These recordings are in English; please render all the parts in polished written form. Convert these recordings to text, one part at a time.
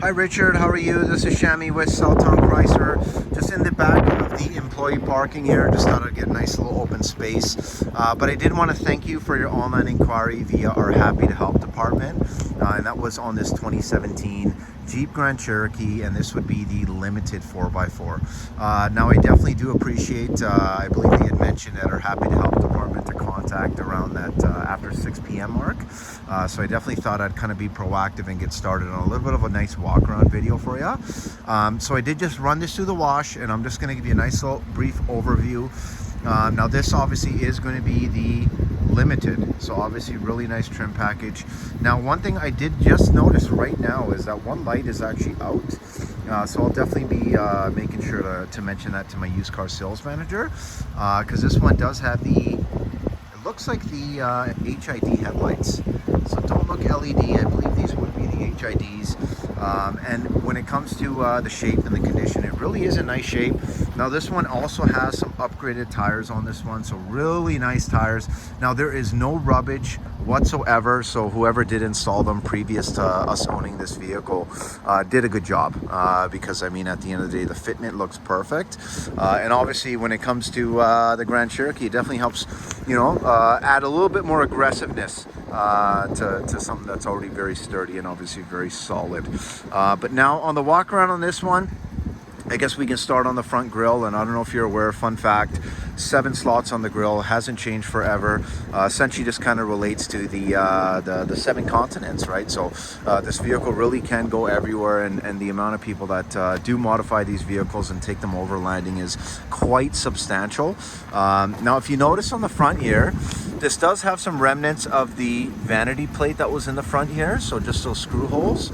Hi Richard, how are you? This is Shammi with Southtown Chrysler. Just in the back of the employee parking here. Just thought I'd get a nice little open space. But I did want to thank you for your online inquiry via our Happy to Help department. And that was on this 2017 Jeep Grand Cherokee, and this would be the limited 4x4. Now I definitely do appreciate, I believe they had mentioned at our Happy to Help department to contact around that after 6 p.m. mark. So I definitely thought I'd kind of be proactive and get started on a little bit of a nice walk around video for you. So I did just run this through the wash, and I'm just going to give you a nice little brief overview. Now this obviously is going to be the limited, so obviously really nice trim package. Now one thing I did just notice right now is that one light is actually out, so I'll definitely be making sure to mention that to my used car sales manager, because this one does have the, it looks like the HID headlights, so don't look LED. I believe these would be the HIDs. And when it comes to the shape and the condition, it really is a nice shape. Now this one also has some upgraded tires on this one, so really nice tires. Now there is no rubbish whatsoever, so whoever did install them previous to us owning this vehicle did a good job, because I mean at the end of the day the fitment looks perfect, and obviously when it comes to the Grand Cherokee, it definitely helps, you know, add a little bit more aggressiveness to something that's already very sturdy and obviously very solid. But now on the walk around on this one, I guess we can start on the front grille. And I don't know if you're aware, fun fact, 7 slots on the grille, hasn't changed forever. Essentially just kind of relates to the 7 continents, right? So this vehicle really can go everywhere, and the amount of people that do modify these vehicles and take them overlanding is quite substantial. Now if you notice on the front here, this does have some remnants of the vanity plate that was in the front here, so just those screw holes.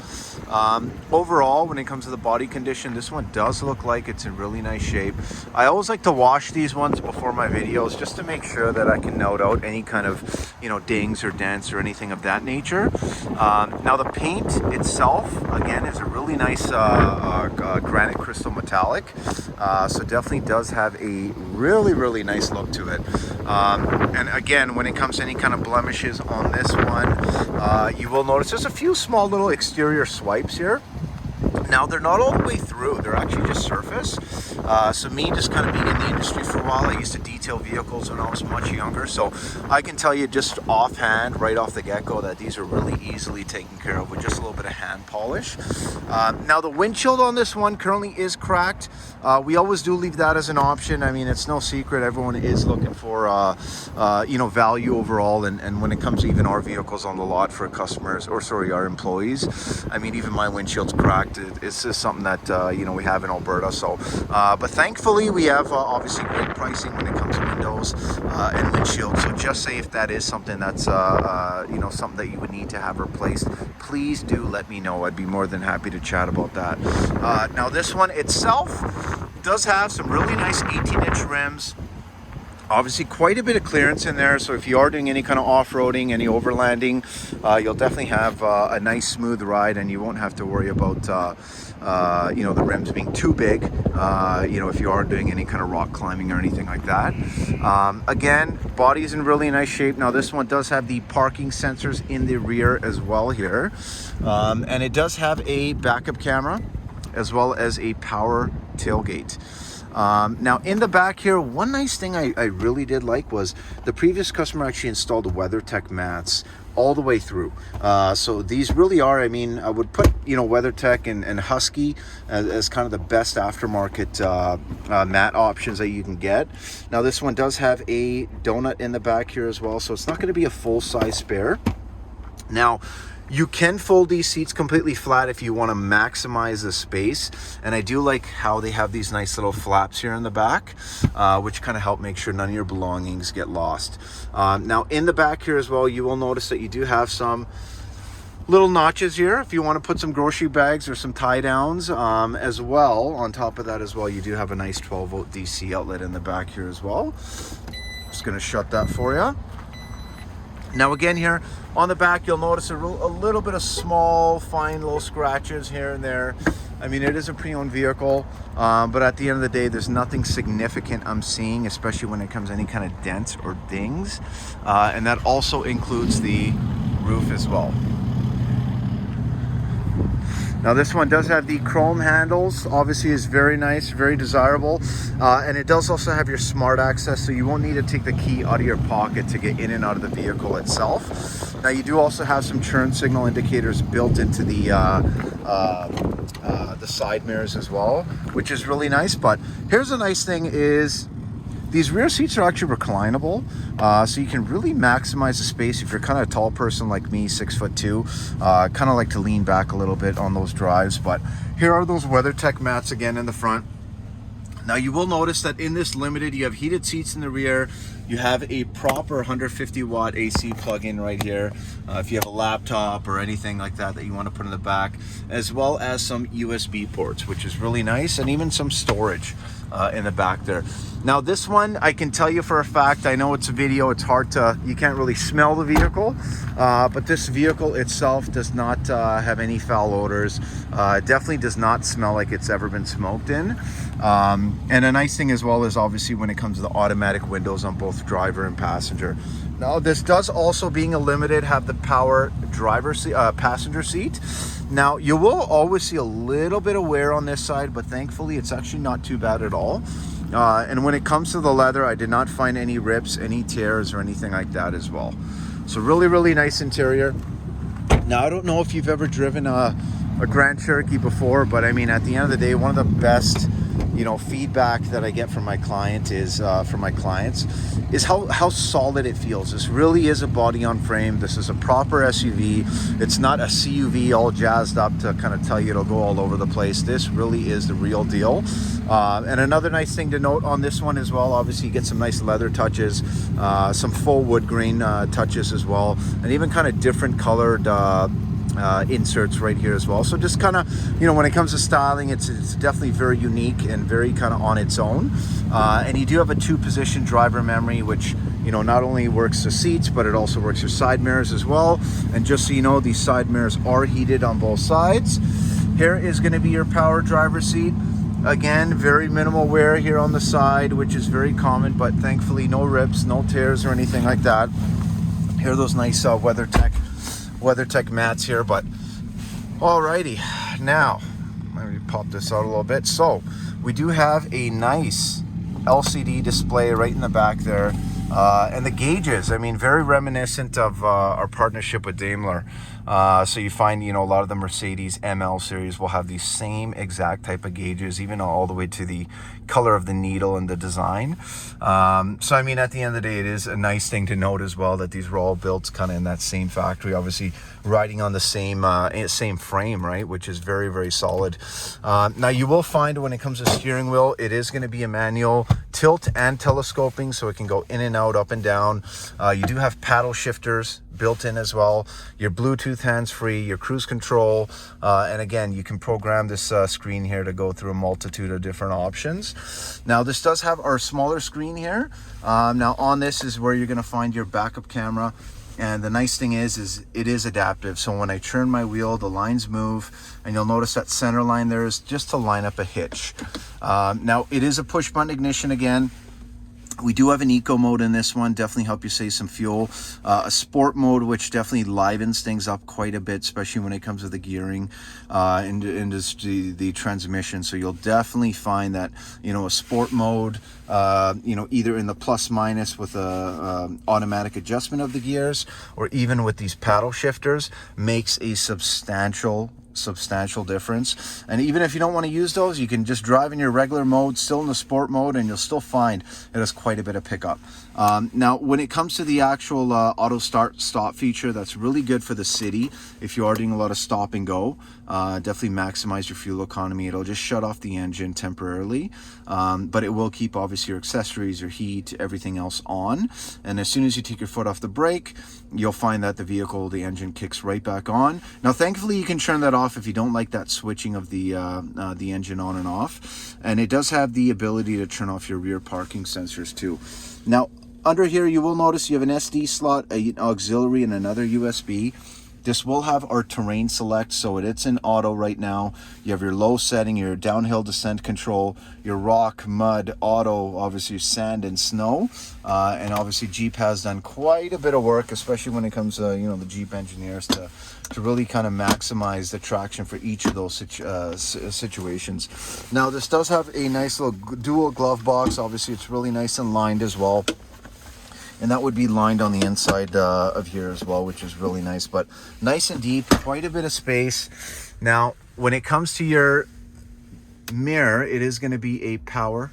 Overall, when it comes to the body condition, this one does look like it's in really nice shape. I always like to wash these ones before my videos just to make sure that I can note out any kind of, you know, dings or dents or anything of that nature. Now the paint itself, again, is a really nice granite crystal metallic, so definitely does have a really nice look to it. And again, when it comes to any kind of blemishes on this one, you will notice there's a few small little exterior swipes here. Now they're not all the way through, they're actually just surface. So me just kind of being in the industry for a while, I used to detail vehicles when I was much younger, so I can tell you just offhand, right off the get-go, that these are really easily taken care of with just a little bit of hand polish. Now the windshield on this one currently is cracked. We always do leave that as an option. I mean, it's no secret, everyone is looking for you know, value overall, and when it comes to even our vehicles on the lot for customers, or sorry, our employees, I mean, even my windshield's cracked. It's just something that you know, we have in Alberta. So but thankfully we have obviously great pricing when it comes to windows and windshield. So just say if that is something that's you know, something that you would need to have replaced, please do let me know. I'd be more than happy to chat about that. Now this one itself does have some really nice 18-inch rims. Obviously quite a bit of clearance in there, so if you are doing any kind of off-roading, any overlanding, you'll definitely have a nice smooth ride, and you won't have to worry about you know, the rims being too big, you know, if you are doing any kind of rock climbing or anything like that. Again, body's in really nice shape. Now this one does have the parking sensors in the rear as well here, and it does have a backup camera as well as a power tailgate. Now in the back here, one nice thing I really did like was the previous customer actually installed the WeatherTech mats all the way through. So these really are, I mean, I would put, you know, WeatherTech and Husky as kind of the best aftermarket mat options that you can get. Now this one does have a donut in the back here as well, so it's not going to be a full-size spare. Now you can fold these seats completely flat if you want to maximize the space, and I do like how they have these nice little flaps here in the back, which kind of help make sure none of your belongings get lost. Now in the back here as well, you will notice that you do have some little notches here if you want to put some grocery bags or some tie downs, as well. On top of that as well, you do have a nice 12-volt DC outlet in the back here as well. Just going to shut that for you. Now again here on the back, you'll notice a little bit of small, fine little scratches here and there. I mean, it is a pre-owned vehicle, but at the end of the day, there's nothing significant I'm seeing, especially when it comes to any kind of dents or dings. And that also includes the roof as well. Now this one does have the chrome handles, obviously is very nice, very desirable, and it does also have your smart access, so you won't need to take the key out of your pocket to get in and out of the vehicle itself. Now you do also have some turn signal indicators built into the side mirrors as well, which is really nice. But here's a nice thing is these rear seats are actually reclinable, so you can really maximize the space if you're kind of a tall person like me, 6'2", kind of like to lean back a little bit on those drives. But here are those WeatherTech mats again in the front. Now you will notice that in this Limited, you have heated seats in the rear. You have a proper 150 watt AC plug-in right here. If you have a laptop or anything like that you want to put in the back, as well as some USB ports, which is really nice, and even some storage in the back there. Now this one, I can tell you for a fact, I know it's a video, it's hard to, you can't really smell the vehicle, but this vehicle itself does not have any foul odors. It definitely does not smell like it's ever been smoked in. And a nice thing as well is obviously when it comes to the automatic windows on both driver and passenger. Now this does also, being a Limited, have the power passenger seat. Now you will always see a little bit of wear on this side, but thankfully it's actually not too bad at all. And when it comes to the leather, I did not find any rips, any tears, or anything like that as well. So really nice interior. Now I don't know if you've ever driven a Grand Cherokee before, but I mean, at the end of the day, one of the best, you know, feedback that I get from my clients is how solid it feels. This really is a body on frame. This is a proper SUV. It's not a CUV all jazzed up to kind of tell you it'll go all over the place. This really is the real deal. And another nice thing to note on this one as well, obviously you get some nice leather touches, some full wood grain touches as well, and even kind of different colored inserts right here as well. So just kind of, you know, when it comes to styling, it's definitely very unique and very kind of on its own. And you do have a 2-position driver memory, which, you know, not only works the seats, but it also works your side mirrors as well. And just so you know, these side mirrors are heated on both sides. Here is going to be your power driver seat. Again, very minimal wear here on the side, which is very common, but thankfully no rips, no tears or anything like that. Here are those nice WeatherTech mats here. But alrighty, now let me pop this out a little bit. So we do have a nice LCD display right in the back there, and the gauges, I mean, very reminiscent of our partnership with Daimler. So you find, you know, a lot of the Mercedes ML series will have these same exact type of gauges, even all the way to the color of the needle and the design. So I mean, at the end of the day, it is a nice thing to note as well that these were all built kind of in that same factory, obviously riding on the same frame, right, which is very solid. Now you will find when it comes to steering wheel, it is going to be a manual tilt and telescoping, so it can go in and out, up and down. You do have paddle shifters built in as well, your Bluetooth hands-free, your cruise control, and again, you can program this screen here to go through a multitude of different options. Now this does have our smaller screen here. Now on this is where you're going to find your backup camera, and the nice thing is it is adaptive. So when I turn my wheel, the lines move, and you'll notice that center line there is just to line up a hitch. Now it is a push button ignition again. We do have an eco mode in this one, definitely help you save some fuel. A sport mode, which definitely livens things up quite a bit, especially when it comes to the gearing and the transmission. So you'll definitely find that, you know, a sport mode, you know, either in the plus minus with a automatic adjustment of the gears, or even with these paddle shifters, makes a substantial difference. And even if you don't want to use those, you can just drive in your regular mode, still in the sport mode, and you'll still find it has quite a bit of pickup. Now when it comes to the actual auto stop feature, that's really good for the city if you are doing a lot of stop and go. Definitely maximize your fuel economy. It'll just shut off the engine temporarily, but it will keep obviously your accessories, your heat, everything else on. And as soon as you take your foot off the brake, you'll find that the engine kicks right back on. Now thankfully you can turn that off if you don't like that switching of the engine on and off, and it does have the ability to turn off your rear parking sensors too. Now under here you will notice you have an SD slot, an auxiliary, and another USB. This will have our terrain select, so it's in auto right now. You have your low setting, your downhill descent control, your rock, mud, auto, obviously sand and snow. And obviously Jeep has done quite a bit of work, especially when it comes to, you know, the Jeep engineers to really kind of maximize the traction for each of those situations. Now this does have a nice little dual glove box. Obviously it's really nice and lined as well. And that would be lined on the inside of here as well, which is really nice, but nice and deep, quite a bit of space. Now, when it comes to your mirror, it is going to be a power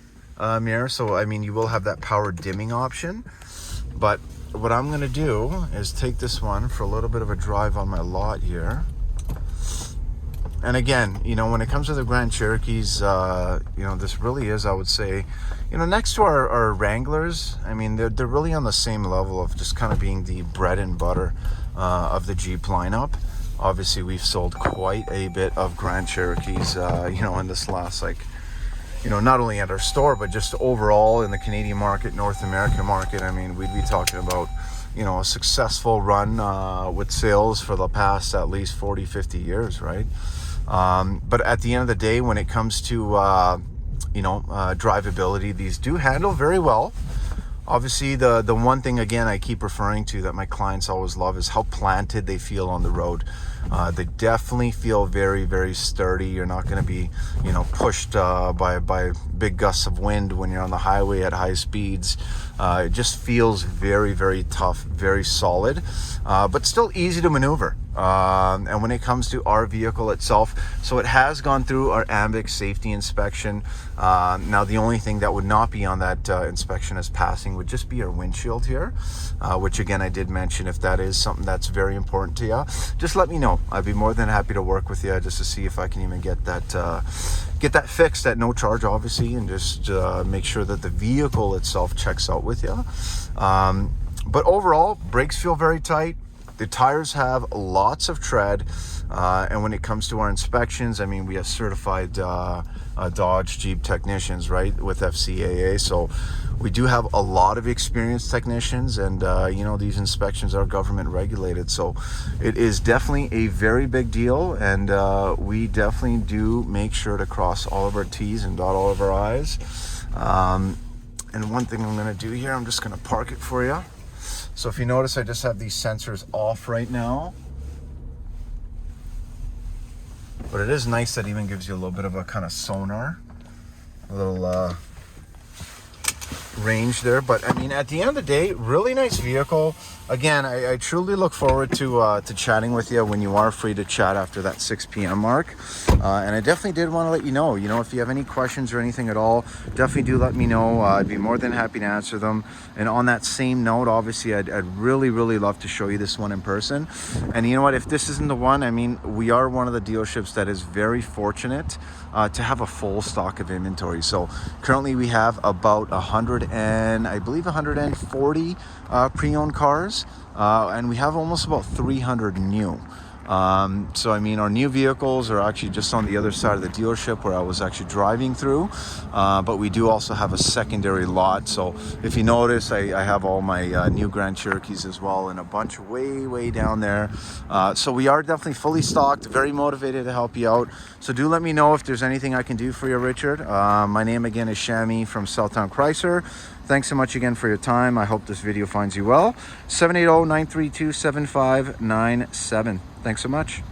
mirror. So, I mean, you will have that power dimming option. But what I'm going to do is take this one for a little bit of a drive on my lot here. And again, you know, when it comes to the Grand Cherokees, you know, this really is, I would say, you know, next to our Wranglers, I mean, they're really on the same level of just kind of being the bread and butter of the Jeep lineup. Obviously, we've sold quite a bit of Grand Cherokees, you know, in this last, like, you know, not only at our store, but just overall in the Canadian market, North American market. I mean, we'd be talking about, you know, a successful run with sales for the past at least 40, 50 years, right? But at the end of the day, when it comes to, you know, drivability, these do handle very well. Obviously, the one thing, again, I keep referring to that my clients always love is how planted they feel on the road. They definitely feel very, very sturdy. You're not going to be, you know, pushed by big gusts of wind when you're on the highway at high speeds. It just feels very, very tough, very solid, but still easy to maneuver. And when it comes to our vehicle itself, so it has gone through our AMBIC safety inspection. Now, the only thing that would not be on that inspection as passing would just be our windshield here, which again, I did mention, if that is something that's very important to you, just let me know. I'd be more than happy to work with you just to see if I can even get that fixed at no charge, obviously, and just make sure that the vehicle itself checks out with you. But overall, brakes feel very tight. The tires have lots of tread, and when it comes to our inspections, I mean, we have certified Dodge Jeep technicians, right, with FCAA, so we do have a lot of experienced technicians, and you know, these inspections are government regulated, so it is definitely a very big deal, and we definitely do make sure to cross all of our T's and dot all of our I's. And one thing I'm going to do here, I'm just going to park it for you. So if you notice, I just have these sensors off right now. But it is nice that it even gives you a little bit of a kind of sonar, a little range there. But I mean, at the end of the day, really nice vehicle. Again, I truly look forward to chatting with you when you are free to chat after that 6 p.m. mark. And I definitely did want to let you know, if you have any questions or anything at all, definitely do let me know. I'd be more than happy to answer them. And on that same note, obviously, I'd really, really love to show you this one in person. And you know what, if this isn't the one, I mean, we are one of the dealerships that is very fortunate to have a full stock of inventory. So currently we have about 140 pre-owned cars, and we have almost about 300 new. So I mean, our new vehicles are actually just on the other side of the dealership where I was actually driving through, but we do also have a secondary lot. So if you notice, I have all my new Grand Cherokees as well, and a bunch way down there. So we are definitely fully stocked, very motivated to help you out. So do let me know if there's anything I can do for you, Richard. My name again is Shammi from Southtown Chrysler. Thanks so much again for your time. I hope this video finds you well. 780-932-7597. Thanks so much.